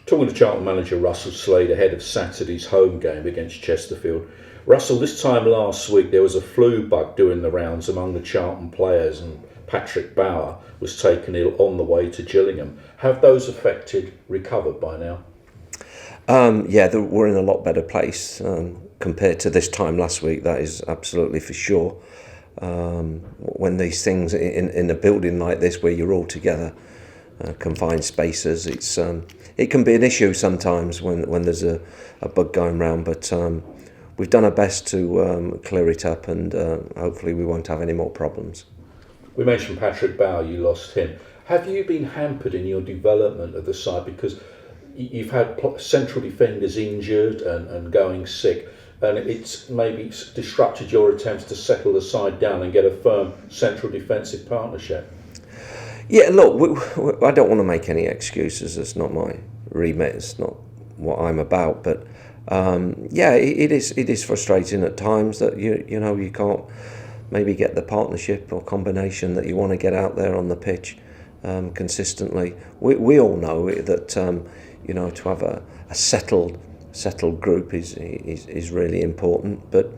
Talking to Charlton manager Russell Slade ahead of Saturday's home game against Chesterfield. Russell, this time last week there was a flu bug doing the rounds among the Charlton players and Patrick Bauer was taken ill on the way to Gillingham. Have those affected recovered by now? We're in a lot better place compared to this time last week, that is absolutely for sure. When these things in a building like this where you're all together, confined spaces, it can be an issue sometimes when there's a bug going round, but we've done our best to clear it up, and hopefully we won't have any more problems. We mentioned Patrick Bauer, you lost him. Have you been hampered in your development of the side because you've had central defenders injured and going sick, and it's maybe disrupted your attempts to settle the side down and get a firm central defensive partnership? Yeah, look, I don't want to make any excuses. It's not my remit. It's not what I'm about. But it is frustrating at times that you can't maybe get the partnership or combination that you want to get out there on the pitch consistently. We all know that to have a settled group is really important. But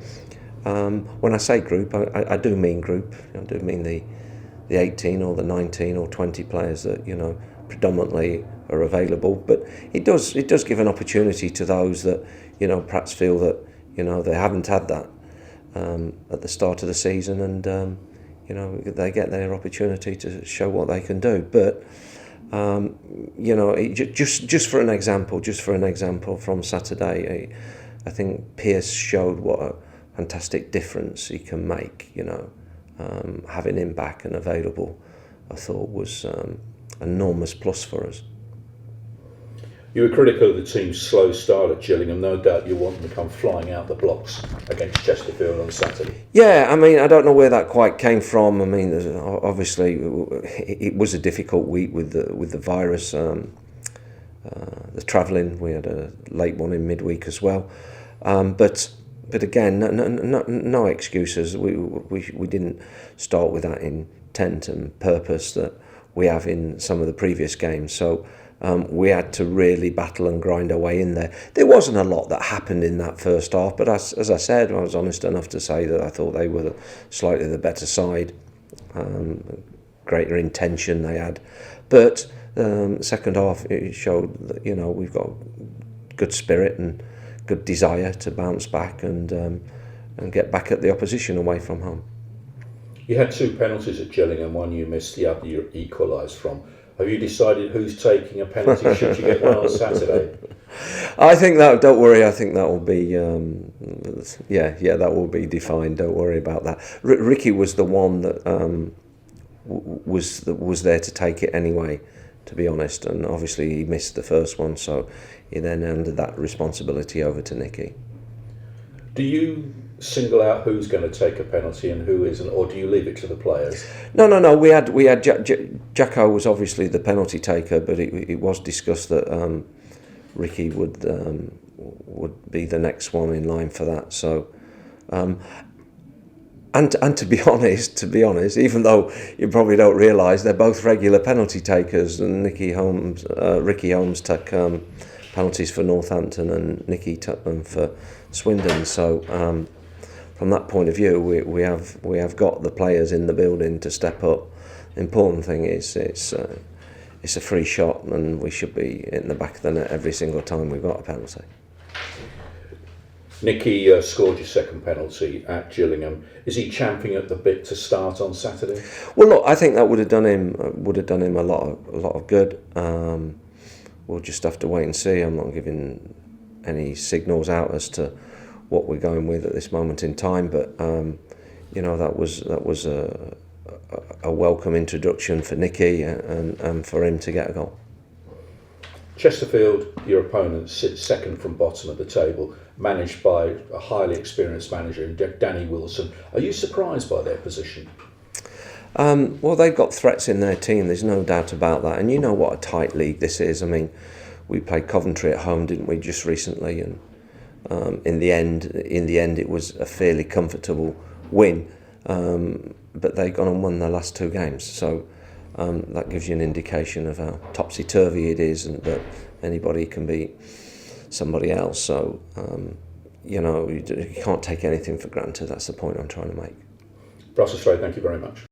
when I say group, I do mean group. I do mean the 18 or the 19 or 20 players that predominantly are available, but it does give an opportunity to those that perhaps feel that they haven't had that at the start of the season, and they get their opportunity to show what they can do. But just for an example from Saturday, I think Pearce showed what a fantastic difference he can make. Having him back and available, I thought was an enormous plus for us. You were critical of the team's slow start at Gillingham. No doubt you want them to come flying out the blocks against Chesterfield on Saturday. Yeah, I don't know where that quite came from. Obviously it was a difficult week with the virus, the travelling. We had a late one in midweek as well, But again, no excuses. We didn't start with that intent and purpose that we have in some of the previous games. So we had to really battle and grind our way in there. There wasn't a lot that happened in that first half, but as I said, I was honest enough to say that I thought they were slightly the better side, greater intention they had. But second half, it showed that we've got good spirit and good desire to bounce back and get back at the opposition away from home. You had 2 penalties at Gillingham, one you missed, the other you equalised from. Have you decided who's taking a penalty should you get one on Saturday? I think that, don't worry, I think that will be, that will be defined, don't worry about that. Ricky was the one that was there to take it anyway, to be honest, and obviously he missed the first one, so he then handed that responsibility over to Nicky. Do you single out who's going to take a penalty and who isn't, or do you leave it to the players? No. We had Jacko was obviously the penalty taker, but it was discussed that Ricky would be the next one in line for that. So, and to be honest, even though you probably don't realise, they're both regular penalty takers, and Ricky Holmes took penalties for Northampton, and Nicky took them for Swindon. So from that point of view, we have got the players in the building to step up. The important thing is it's a free shot, and we should be in the back of the net every single time we've got a penalty. Nicky scored your second penalty at Gillingham. Is he champing at the bit to start on Saturday? Well, look, I think that would have done him a lot of good. We'll just have to wait and see. I'm not giving any signals out as to what we're going with at this moment in time, but that was a welcome introduction for Nicky and for him to get a goal. Chesterfield, your opponent, sits second from bottom of the table, managed by a highly experienced manager in Danny Wilson. Are you surprised by their position? Well, they've got threats in their team, there's no doubt about that, and you know what a tight league this is. We played Coventry at home, didn't we, just recently, and in the end it was a fairly comfortable win, but they've gone and won their last 2 games, so that gives you an indication of how topsy-turvy it is, and that anybody can be somebody else. So, you can't take anything for granted. That's the point I'm trying to make. Russell Slade, thank you very much.